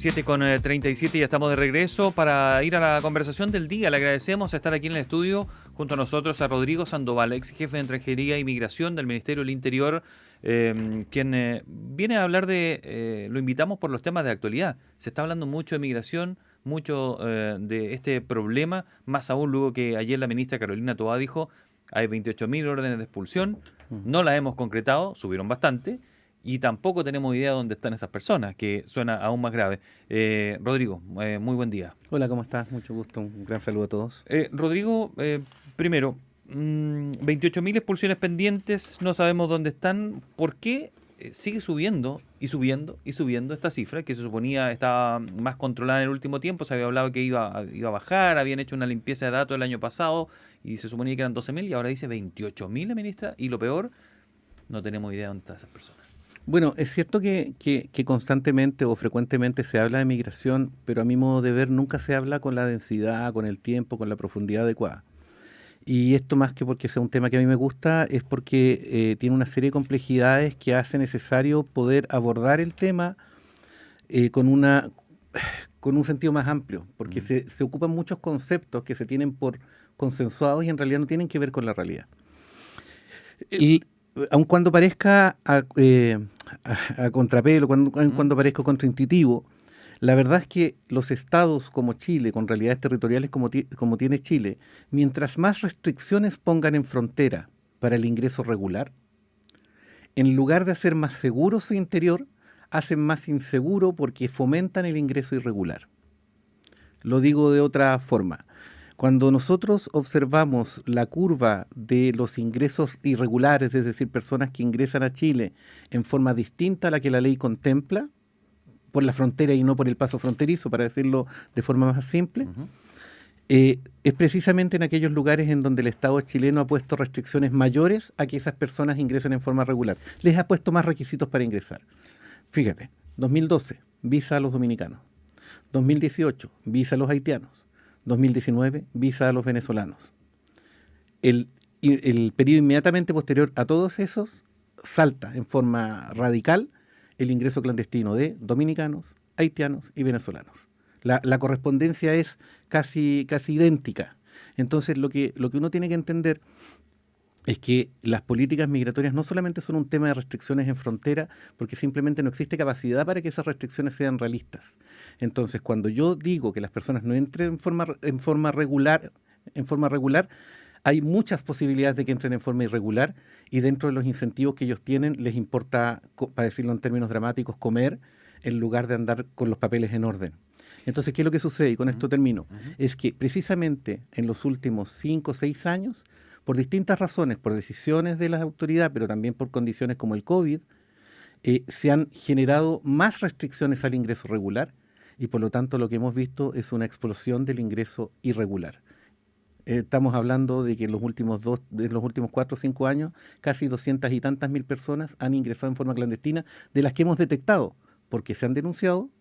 7:37, ya estamos de regreso para ir a la conversación del día. Le agradecemos estar aquí en el estudio junto a nosotros a Rodrigo Sandoval, ex jefe de Extranjería e Inmigración del Ministerio del Interior, quien viene a hablar lo invitamos por los temas de actualidad. Se está hablando mucho de migración, mucho de este problema, más aún luego que ayer la ministra Carolina Toá dijo hay 28.000 órdenes de expulsión, no las hemos concretado, subieron bastante. Y tampoco tenemos idea de dónde están esas personas, que suena aún más grave. Rodrigo, muy buen día. Hola, ¿cómo estás? Mucho gusto, un gran saludo a todos. Rodrigo, primero, 28.000 expulsiones pendientes, no sabemos dónde están. ¿Por qué sigue subiendo y subiendo y subiendo esta cifra, que se suponía estaba más controlada en el último tiempo? Se había hablado que iba a bajar, habían hecho una limpieza de datos el año pasado y se suponía que eran 12.000 y ahora dice 28.000 la ministra. Y lo peor, no tenemos idea de dónde están esas personas. Bueno, es cierto que constantemente o frecuentemente se habla de migración, pero a mi modo de ver nunca se habla con la densidad, con el tiempo, con la profundidad adecuada. Y esto más que porque sea un tema que a mí me gusta, es porque tiene una serie de complejidades que hace necesario poder abordar el tema con un sentido más amplio, porque se ocupan muchos conceptos que se tienen por consensuados y en realidad no tienen que ver con la realidad. Aun cuando parezca a contrapelo, cuando parezca contraintuitivo, la verdad es que los estados como Chile, con realidades territoriales como tiene Chile, mientras más restricciones pongan en frontera para el ingreso regular, en lugar de hacer más seguro su interior, hacen más inseguro porque fomentan el ingreso irregular. Lo digo de otra forma. Cuando nosotros observamos la curva de los ingresos irregulares, es decir, personas que ingresan a Chile en forma distinta a la que la ley contempla, por la frontera y no por el paso fronterizo, para decirlo de forma más simple, es precisamente en aquellos lugares en donde el Estado chileno ha puesto restricciones mayores a que esas personas ingresen en forma regular. Les ha puesto más requisitos para ingresar. Fíjate, 2012, visa a los dominicanos. 2018, visa a los haitianos. 2019, visa a los venezolanos. El periodo inmediatamente posterior a todos esos, salta en forma radical el ingreso clandestino de dominicanos, haitianos y venezolanos. La correspondencia es casi idéntica. Entonces, lo que uno tiene que entender es que las políticas migratorias no solamente son un tema de restricciones en frontera, porque simplemente no existe capacidad para que esas restricciones sean realistas. Entonces, cuando yo digo que las personas no entren en forma regular, hay muchas posibilidades de que entren en forma irregular, y dentro de los incentivos que ellos tienen, les importa, para decirlo en términos dramáticos, comer en lugar de andar con los papeles en orden. Entonces, ¿qué es lo que sucede? Y con esto termino. Es que precisamente en los últimos 5 o 6 años, por distintas razones, por decisiones de las autoridades, pero también por condiciones como el COVID, se han generado más restricciones al ingreso regular y por lo tanto lo que hemos visto es una explosión del ingreso irregular. Estamos hablando de que en los últimos 4 o 5 años, casi 200 y tantas mil personas han ingresado en forma clandestina, de las que hemos detectado porque se han denunciado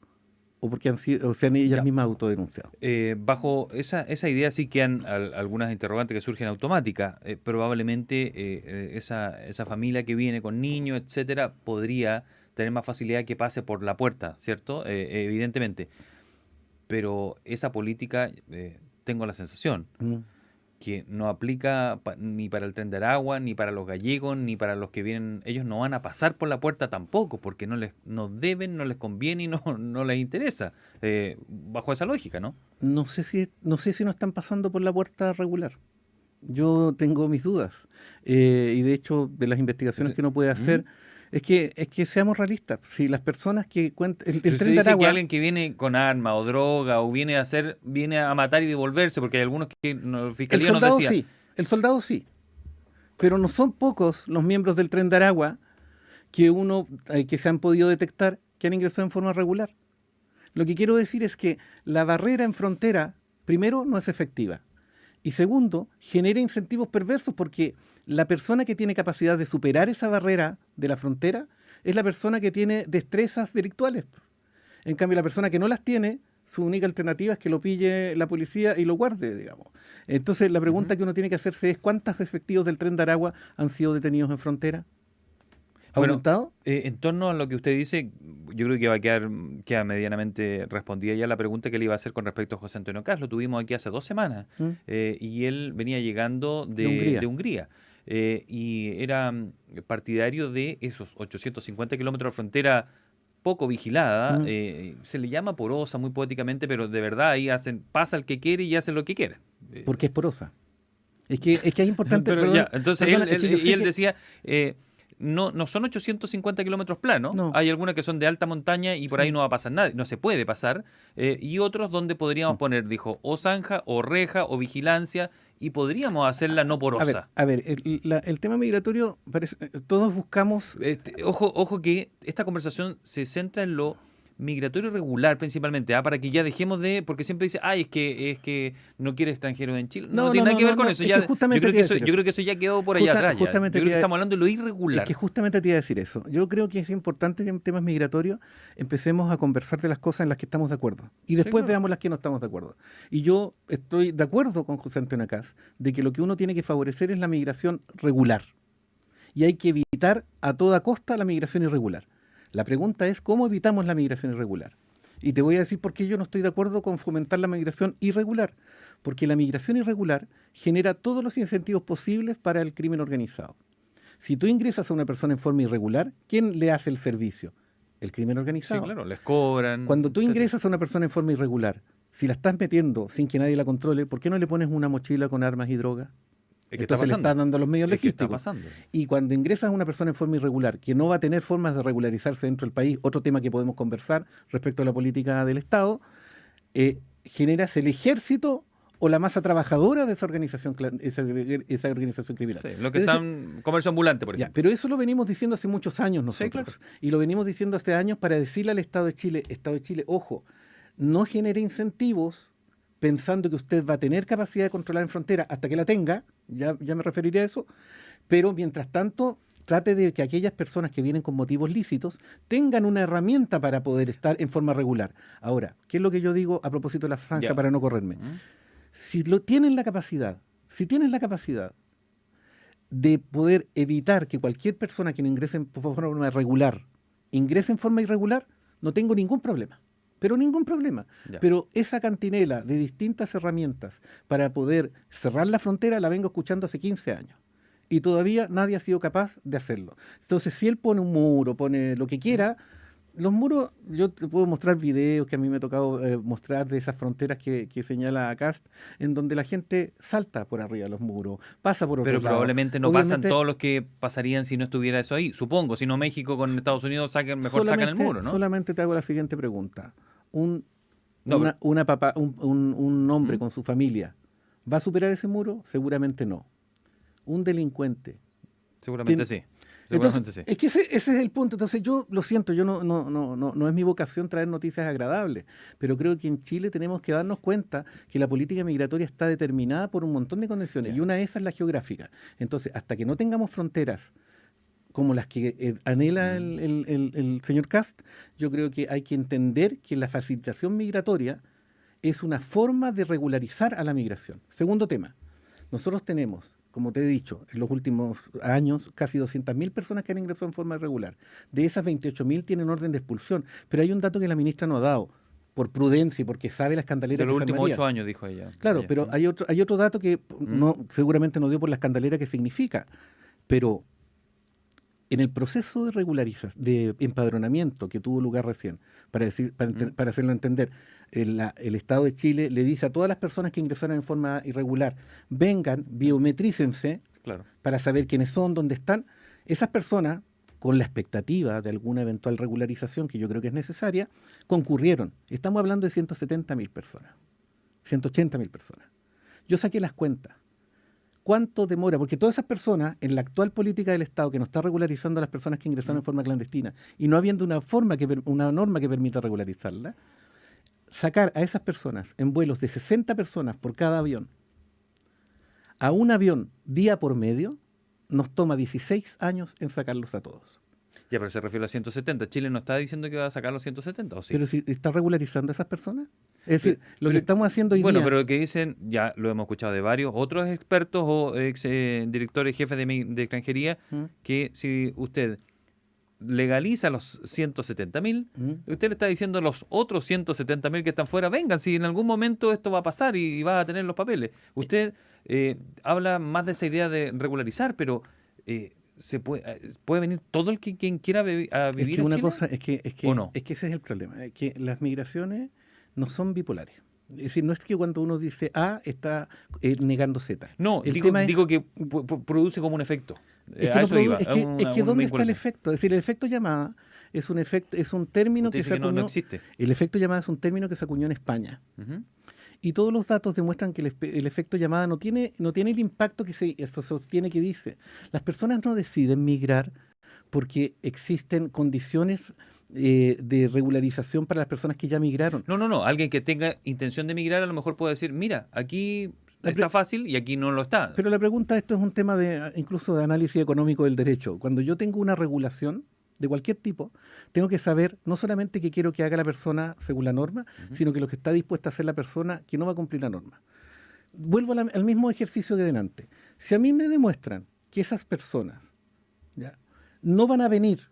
o porque se han ellas mismas autodenunciado. Bajo esa idea sí quedan algunas interrogantes que surgen automáticas. Probablemente esa familia que viene con niños, etcétera, podría tener más facilidad que pase por la puerta, ¿cierto? Evidentemente. Pero esa política, tengo la sensación, que no aplica ni para el Tren de Aragua, ni para los gallegos, ni para los que vienen. Ellos no van a pasar por la puerta tampoco, porque no deben, no les conviene y no les interesa, bajo esa lógica, ¿no? No sé si no están pasando por la puerta regular. Yo tengo mis dudas. Y de hecho, de las investigaciones que uno puede hacer, es que seamos realistas. Si las personas que cuentan... El Tren de Aragua, que alguien que viene con arma o droga o viene a matar y devolverse, porque hay algunos que la fiscalía nos decía... El soldado sí, pero no son pocos los miembros del Tren de Aragua que se han podido detectar que han ingresado en forma regular. Lo que quiero decir es que la barrera en frontera, primero, no es efectiva. Y segundo, genera incentivos perversos porque la persona que tiene capacidad de superar esa barrera de la frontera es la persona que tiene destrezas delictuales. En cambio, la persona que no las tiene, su única alternativa es que lo pille la policía y lo guarde, digamos. Entonces, la pregunta que uno tiene que hacerse es ¿cuántos efectivos del Tren de Aragua han sido detenidos en frontera? ¿Ha Bueno, aumentado? en torno a lo que usted dice, yo creo que queda medianamente respondida ya la pregunta que le iba a hacer con respecto a José Antonio Kast. Lo tuvimos aquí hace 2 semanas ¿Mm? y él venía llegando De de Hungría. Hungría y era partidario de esos 850 kilómetros de frontera poco vigilada. ¿Mm? Se le llama porosa muy poéticamente, pero de verdad ahí pasa el que quiere y hace lo que quiere. Porque es porosa. Es que es importante, Pero ya, perdona, entonces perdona, es que yo sé él que... decía, no son 850 kilómetros planos, No. hay algunas que son de alta montaña y por ahí Sí. no va a pasar nada, no se puede pasar, y otros donde podríamos poner, dijo, o zanja, o reja, o vigilancia, y podríamos hacerla no porosa. A ver, el tema migratorio, todos buscamos... Ojo que esta conversación se centra en lo migratorio regular principalmente, para que ya dejemos de, porque siempre dice, ay, es que no quiere extranjeros en Chile. No tiene nada que ver con eso. Es Ya, que justamente te iba a decir yo creo que eso ya quedó por allá atrás. Ya. Yo justamente creo que estamos hablando de lo irregular. Es que justamente te iba a decir eso. Yo creo que es importante que en temas migratorios empecemos a conversar de las cosas en las que estamos de acuerdo. Y después claro. veamos las que no estamos de acuerdo. Y yo estoy de acuerdo con José Antonio Kast de que lo que uno tiene que favorecer es la migración regular. Y hay que evitar a toda costa la migración irregular. La pregunta es, ¿cómo evitamos la migración irregular? Y te voy a decir por qué yo no estoy de acuerdo con fomentar la migración irregular. Porque la migración irregular genera todos los incentivos posibles para el crimen organizado. Si tú ingresas a una persona en forma irregular, ¿quién le hace el servicio? El crimen organizado. Sí, claro, les cobran. Cuando tú etcétera. ingresas a una persona en forma irregular, si la estás metiendo sin que nadie la controle, ¿por qué no le pones una mochila con armas y drogas? Es que Entonces le estás dando los medios Es que está logísticos. pasando. Y cuando ingresas a una persona en forma irregular, que no va a tener formas de regularizarse dentro del país, otro tema que podemos conversar respecto a la política del Estado, generas el ejército o la masa trabajadora de esa organización, esa organización criminal. Sí, lo que Es decir, están comercio ambulante, por ya, ejemplo. pero eso lo venimos diciendo hace muchos años nosotros. Sí, claro. Y lo venimos diciendo hace años para decirle al Estado de Chile, ojo, no genere incentivos pensando que usted va a tener capacidad de controlar en frontera hasta que la tenga, ya me referiré a eso, pero mientras tanto trate de que aquellas personas que vienen con motivos lícitos tengan una herramienta para poder estar en forma regular. Ahora, ¿qué es lo que yo digo a propósito de la zanja Ya. para no correrme? Si tienes la capacidad de poder evitar que cualquier persona que no ingrese en forma regular ingrese en forma irregular, no tengo ningún problema. Pero ningún problema. Ya. Pero esa cantinela de distintas herramientas para poder cerrar la frontera la vengo escuchando hace 15 años. Y todavía nadie ha sido capaz de hacerlo. Entonces, si él pone un muro, pone lo que quiera, los muros, yo te puedo mostrar videos que a mí me ha tocado mostrar de esas fronteras que señala Kast, en donde la gente salta por arriba de los muros, pasa por otro Pero lado. probablemente no pasan todos los que pasarían si no estuviera eso ahí. Supongo, si no México con Estados Unidos sacan el muro, ¿no? Solamente te hago la siguiente pregunta. Un No, hombre con su familia, ¿va a superar ese muro? Seguramente no. Un delincuente. seguramente sí. Entonces, sí. es que ese es el punto. Entonces yo lo siento, yo no es mi vocación traer noticias agradables, pero creo que en Chile tenemos que darnos cuenta que la política migratoria está determinada por un montón de condiciones, y una de esas es la geográfica. Entonces, hasta que no tengamos fronteras como las que anhela el señor Kast, yo creo que hay que entender que la facilitación migratoria es una forma de regularizar a la migración. Segundo tema, nosotros tenemos, como te he dicho, en los últimos años, casi 200.000 personas que han ingresado en forma irregular. De esas, 28.000 tienen orden de expulsión. Pero hay un dato que la ministra no ha dado, por prudencia y porque sabe la escandalera De que los se últimos armaría. 8 años, dijo ella. Claro, pero hay otro dato que seguramente no dio por la escandalera que significa. Pero en el proceso de empadronamiento que tuvo lugar recién, para hacerlo entender, el Estado de Chile le dice a todas las personas que ingresaron en forma irregular, vengan, biometrícense, Claro. para saber quiénes son, dónde están. Esas personas, con la expectativa de alguna eventual regularización, que yo creo que es necesaria, concurrieron. Estamos hablando de 170.000 personas, 180.000 personas. Yo saqué las cuentas. ¿Cuánto demora? Porque todas esas personas, en la actual política del Estado, que no está regularizando a las personas que ingresaron en forma clandestina, y no habiendo una norma que permita regularizarla, sacar a esas personas en vuelos de 60 personas por cada avión, a un avión día por medio, nos toma 16 años en sacarlos a todos. Ya, pero se refiere a 170. Chile no está diciendo que va a sacar los 170, ¿o sí? Pero si está regularizando a esas personas. Es decir, lo que estamos haciendo hoy día... pero lo que dicen, ya lo hemos escuchado de varios otros expertos o ex directores, jefes de extranjería, que si usted legaliza los 170.000, usted le está diciendo a los otros 170.000 que están fuera, vengan, si en algún momento esto va a pasar y va a tener los papeles. Usted habla más de esa idea de regularizar, pero puede venir todo el que quien quiera a vivir es que en una Chile, cosa ¿o no? es que ese es el problema, es que las migraciones no son bipolares. Es decir, no es que cuando uno dice A está negando Z. No, el digo, tema digo que produce como un efecto. Es que, ¿dónde está el efecto? Es decir, el efecto llamada es un término que se acuñó. No existe. El efecto llamada es un término que se acuñó en España. Y todos los datos demuestran que el efecto llamada no tiene el impacto que se sostiene que dice. Las personas no deciden migrar porque existen condiciones de regularización para las personas que ya migraron. No. Alguien que tenga intención de migrar a lo mejor puede decir, mira, aquí está fácil y aquí no lo está. Pero la pregunta, esto es un tema incluso de análisis económico del derecho. Cuando yo tengo una regulación de cualquier tipo, tengo que saber no solamente qué quiero que haga la persona según la norma, sino que lo que está dispuesta a hacer la persona que no va a cumplir la norma. Vuelvo al mismo ejercicio de delante. Si a mí me demuestran que esas personas no van a venir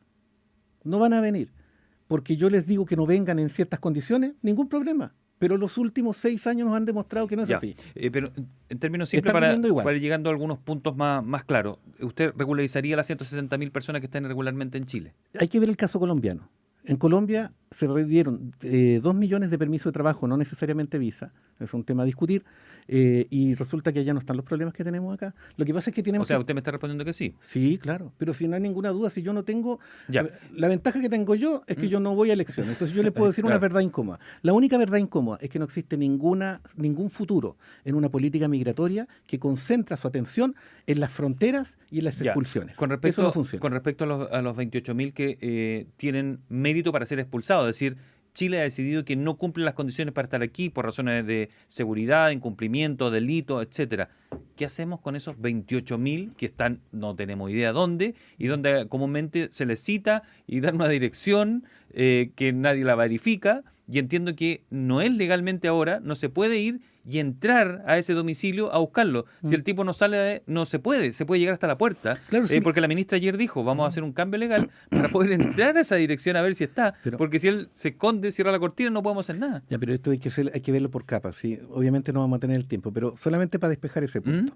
porque yo les digo que no vengan en ciertas condiciones, ningún problema. Pero los últimos 6 años nos han demostrado que no es así. Pero en términos simples, para ir llegando a algunos puntos más claros, ¿usted regularizaría las 170.000 personas que están irregularmente en Chile? Hay que ver el caso colombiano. En Colombia se dieron 2 millones de permisos de trabajo, no necesariamente visa, es un tema a discutir, y resulta que allá no están los problemas que tenemos acá. Lo que pasa es que tenemos... O sea, usted me está respondiendo que sí. Sí, claro, pero si no hay ninguna duda, si yo no tengo... La ventaja que tengo yo es que yo no voy a elecciones, entonces yo le puedo decir una verdad incómoda. La única verdad incómoda es que no existe ningún futuro en una política migratoria que concentra su atención en las fronteras y en las expulsiones. Eso no funciona. Con respecto a los 28.000 que tienen mérito para ser expulsados, es decir, Chile ha decidido que no cumplen las condiciones para estar aquí por razones de seguridad, incumplimiento, delito, etcétera. ¿Qué hacemos con esos 28.000 que están, no tenemos idea dónde, y donde comúnmente se les cita y dan una dirección que nadie la verifica? Y entiendo que no es legalmente ahora, no se puede ir y entrar a ese domicilio a buscarlo. Si el tipo no sale, no se puede llegar hasta la puerta. Claro, sí. Porque la ministra ayer dijo, vamos a hacer un cambio legal para poder entrar a esa dirección a ver si está. Porque si él se esconde, cierra la cortina, no podemos hacer nada. Ya, pero esto hay que verlo por capas, ¿sí? Obviamente no vamos a tener el tiempo, pero solamente para despejar ese punto.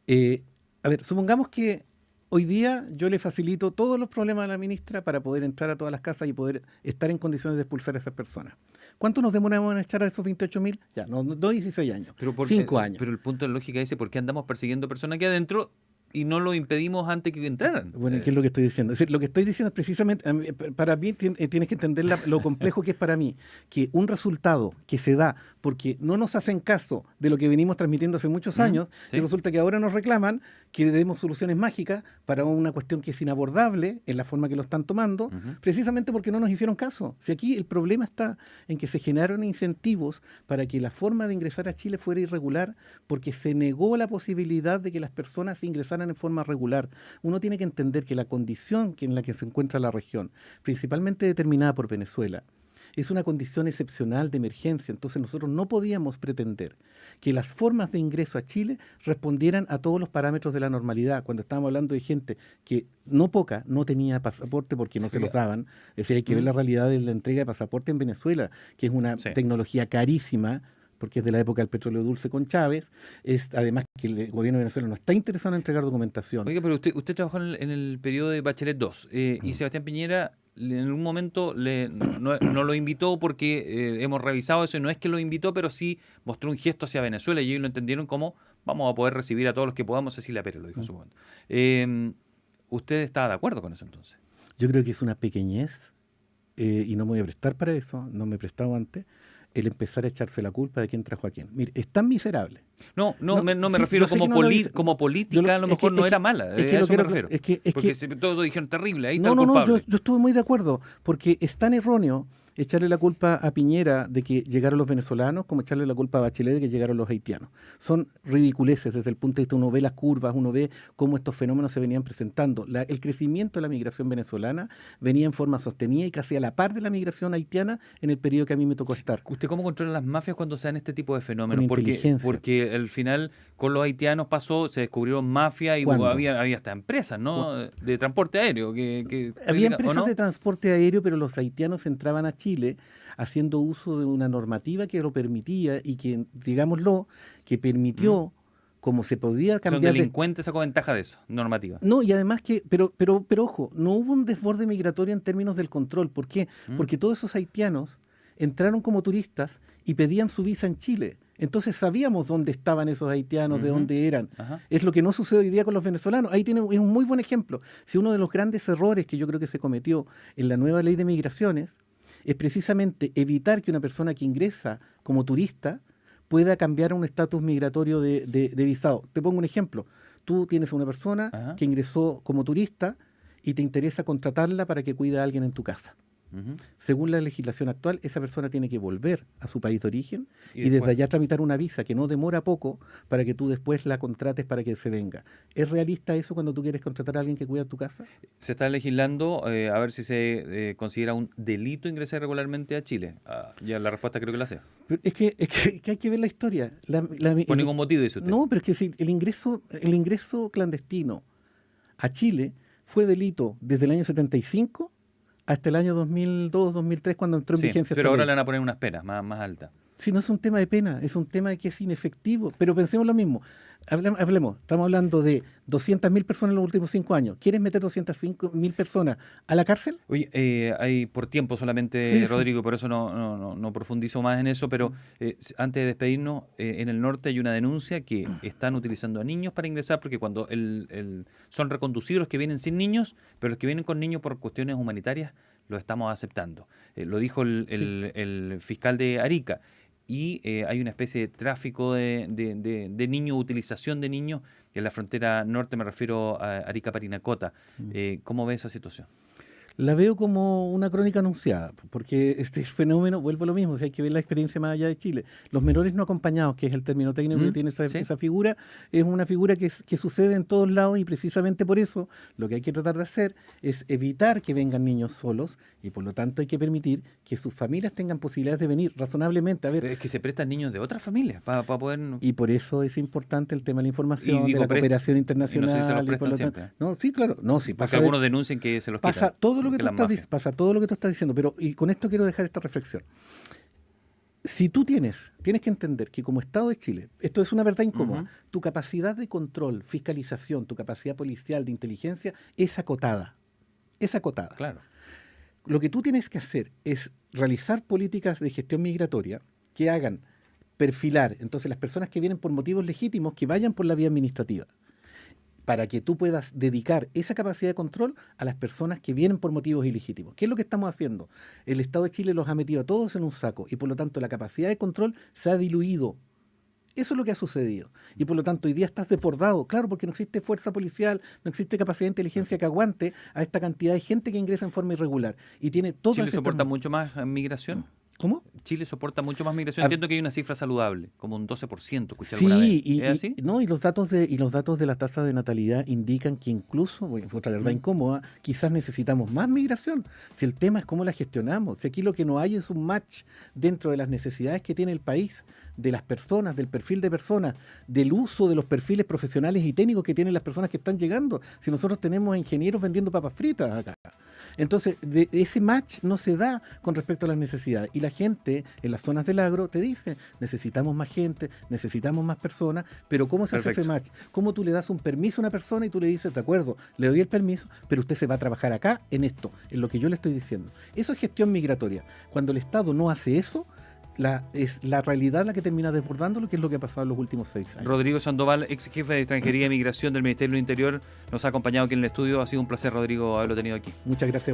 A ver, supongamos que hoy día yo le facilito todos los problemas a la ministra para poder entrar a todas las casas y poder estar en condiciones de expulsar a esas personas. ¿Cuánto nos demoramos en echar a esos 28.000? Ya, no 16 años, 5 años. Pero el punto de lógica dice, ¿por qué andamos persiguiendo personas aquí adentro y no lo impedimos antes que entraran? Bueno, ¿qué es lo que estoy diciendo? Es decir, lo que estoy diciendo es precisamente, para mí tienes que entender lo complejo que es para mí, que un resultado que se da porque no nos hacen caso de lo que venimos transmitiendo hace muchos años, y resulta que ahora nos reclaman que demos soluciones mágicas para una cuestión que es inabordable en la forma que lo están tomando, precisamente porque no nos hicieron caso. Si aquí el problema está en que se generaron incentivos para que la forma de ingresar a Chile fuera irregular, porque se negó la posibilidad de que las personas ingresaran en forma regular. Uno tiene que entender que la condición en la que se encuentra la región, principalmente determinada por Venezuela, es una condición excepcional de emergencia. Entonces nosotros no podíamos pretender que las formas de ingreso a Chile respondieran a todos los parámetros de la normalidad. Cuando estábamos hablando de gente que no tenía pasaporte porque no se los daban. Es decir, hay que ver la realidad de la entrega de pasaporte en Venezuela, que es una tecnología carísima, porque es de la época del petróleo dulce con Chávez. Es además que el gobierno de Venezuela no está interesado en entregar documentación. Oiga, pero usted trabajó en el periodo de Bachelet 2 y Sebastián Piñera en algún momento no lo invitó porque hemos revisado eso, y no es que lo invitó, pero sí mostró un gesto hacia Venezuela y ellos lo entendieron como vamos a poder recibir a todos los que podamos. Cecilia Pérez lo dijo en su momento. ¿Usted está de acuerdo con eso entonces? Yo creo que es una pequeñez y no me voy a prestar para eso, no me he prestado antes, el empezar a echarse la culpa de quién trajo a quién. Mire, es tan miserable. No me refiero como política, a lo mejor no era mala. Es que eso me refiero. Es que porque todos dijeron terrible, ahí está el culpable. Yo estuve muy de acuerdo, porque es tan erróneo echarle la culpa a Piñera de que llegaron los venezolanos como echarle la culpa a Bachelet de que llegaron los haitianos. Son ridiculeces desde el punto de vista, uno ve las curvas, uno ve cómo estos fenómenos se venían presentando. El crecimiento de la migración venezolana venía en forma sostenida y casi a la par de la migración haitiana en el periodo que a mí me tocó estar. ¿Usted cómo controla las mafias cuando se dan este tipo de fenómenos? Con inteligencia. Porque al final con los haitianos pasó, se descubrieron mafias y había hasta empresas, ¿no? De transporte aéreo. Había empresas de transporte aéreo, pero los haitianos entraban a Chile haciendo uso de una normativa que lo permitía y que, digámoslo, que permitió, como se podía cambiar... Son delincuentes, sacó ventaja de eso, normativa. No, y además que, pero ojo, no hubo un desborde migratorio en términos del control. ¿Por qué? Porque todos esos haitianos entraron como turistas y pedían su visa en Chile. Entonces sabíamos dónde estaban esos haitianos, de dónde eran. Es lo que no sucede hoy día con los venezolanos. Ahí es un muy buen ejemplo. Si uno de los grandes errores que yo creo que se cometió en la nueva ley de migraciones es precisamente evitar que una persona que ingresa como turista pueda cambiar a un estatus migratorio de visado. Te pongo un ejemplo. Tú tienes a una persona que ingresó como turista y te interesa contratarla para que cuide a alguien en tu casa. Según la legislación actual, esa persona tiene que volver a su país de origen y desde allá tramitar una visa que no demora poco para que tú después la contrates para que se venga. ¿Es realista eso cuando tú quieres contratar a alguien que cuida tu casa? Se está legislando a ver si se considera un delito ingresar regularmente a Chile. Ya la respuesta creo que la sé. Pero es que hay que ver la historia. Por ningún motivo, dice usted. No, pero es que si el ingreso clandestino a Chile fue delito desde el año 75 hasta el año 2002, 2003, cuando entró en vigencia. Pero ahora le van a poner unas penas más altas. Si no es un tema de pena, es un tema de que es inefectivo. Pero pensemos lo mismo. Hablemos, estamos hablando de 200.000 personas en los últimos 5 años. ¿Quieres meter 205.000 personas a la cárcel? Oye, hay por tiempo solamente, Rodrigo, por eso no profundizo más en eso, pero antes de despedirnos, en el norte hay una denuncia que están utilizando a niños para ingresar, porque cuando son reconducidos los que vienen sin niños, pero los que vienen con niños por cuestiones humanitarias los estamos aceptando. Lo dijo el fiscal de Arica. Y hay una especie de tráfico de niños, utilización de niños en la frontera norte, me refiero a Arica-Parinacota. ¿Cómo ve esa situación? La veo como una crónica anunciada, porque este fenómeno, vuelvo a lo mismo, si hay que ver la experiencia más allá de Chile. Los menores no acompañados, que es el término técnico que tiene esa figura, es una figura que sucede en todos lados y precisamente por eso lo que hay que tratar de hacer es evitar que vengan niños solos y por lo tanto hay que permitir que sus familias tengan posibilidades de venir razonablemente. A ver, pero es que se prestan niños de otras familias para poder... Y por eso es importante el tema de la información, de la cooperación internacional. Y no sé si se los prestan por siempre. No, sí, claro. No, sí, porque algunos denuncian que se los quitan. Pasa todo lo que tú estás diciendo, pero y con esto quiero dejar esta reflexión. Si tú tienes que entender que como Estado de Chile, esto es una verdad incómoda, tu capacidad de control, fiscalización, tu capacidad policial, de inteligencia, es acotada. Es acotada. Claro. Lo que tú tienes que hacer es realizar políticas de gestión migratoria que hagan perfilar, entonces las personas que vienen por motivos legítimos, que vayan por la vía administrativa, para que tú puedas dedicar esa capacidad de control a las personas que vienen por motivos ilegítimos. ¿Qué es lo que estamos haciendo? El Estado de Chile los ha metido a todos en un saco y por lo tanto la capacidad de control se ha diluido. Eso es lo que ha sucedido. Y por lo tanto hoy día estás desbordado, claro, porque no existe fuerza policial, no existe capacidad de inteligencia que aguante a esta cantidad de gente que ingresa en forma irregular. Y tiene todo. ¿Chile soporta mucho más migración? ¿Cómo? Chile soporta mucho más migración. Entiendo que hay una cifra saludable, como un 12%. Escuché alguna vez. ¿Es así? No, y los datos de la tasa de natalidad indican que incluso, otra verdad incómoda, quizás necesitamos más migración. Si el tema es cómo la gestionamos, si aquí lo que no hay es un match dentro de las necesidades que tiene el país, de las personas, del perfil de personas, del uso de los perfiles profesionales y técnicos que tienen las personas que están llegando. Si nosotros tenemos ingenieros vendiendo papas fritas acá. Entonces, ese match no se da con respecto a las necesidades. Y la gente en las zonas del agro te dice, necesitamos más gente, necesitamos más personas, pero ¿cómo se hace ese match? ¿Cómo tú le das un permiso a una persona y tú le dices, de acuerdo, le doy el permiso, pero usted se va a trabajar acá en esto, en lo que yo le estoy diciendo? Eso es gestión migratoria. Cuando el Estado no hace eso, es la realidad la que termina desbordando lo que es lo que ha pasado en los últimos 6 años. Rodrigo Sandoval, ex jefe de Extranjería y Migración del Ministerio del Interior, nos ha acompañado aquí en el estudio. Ha sido un placer, Rodrigo, haberlo tenido aquí. Muchas gracias.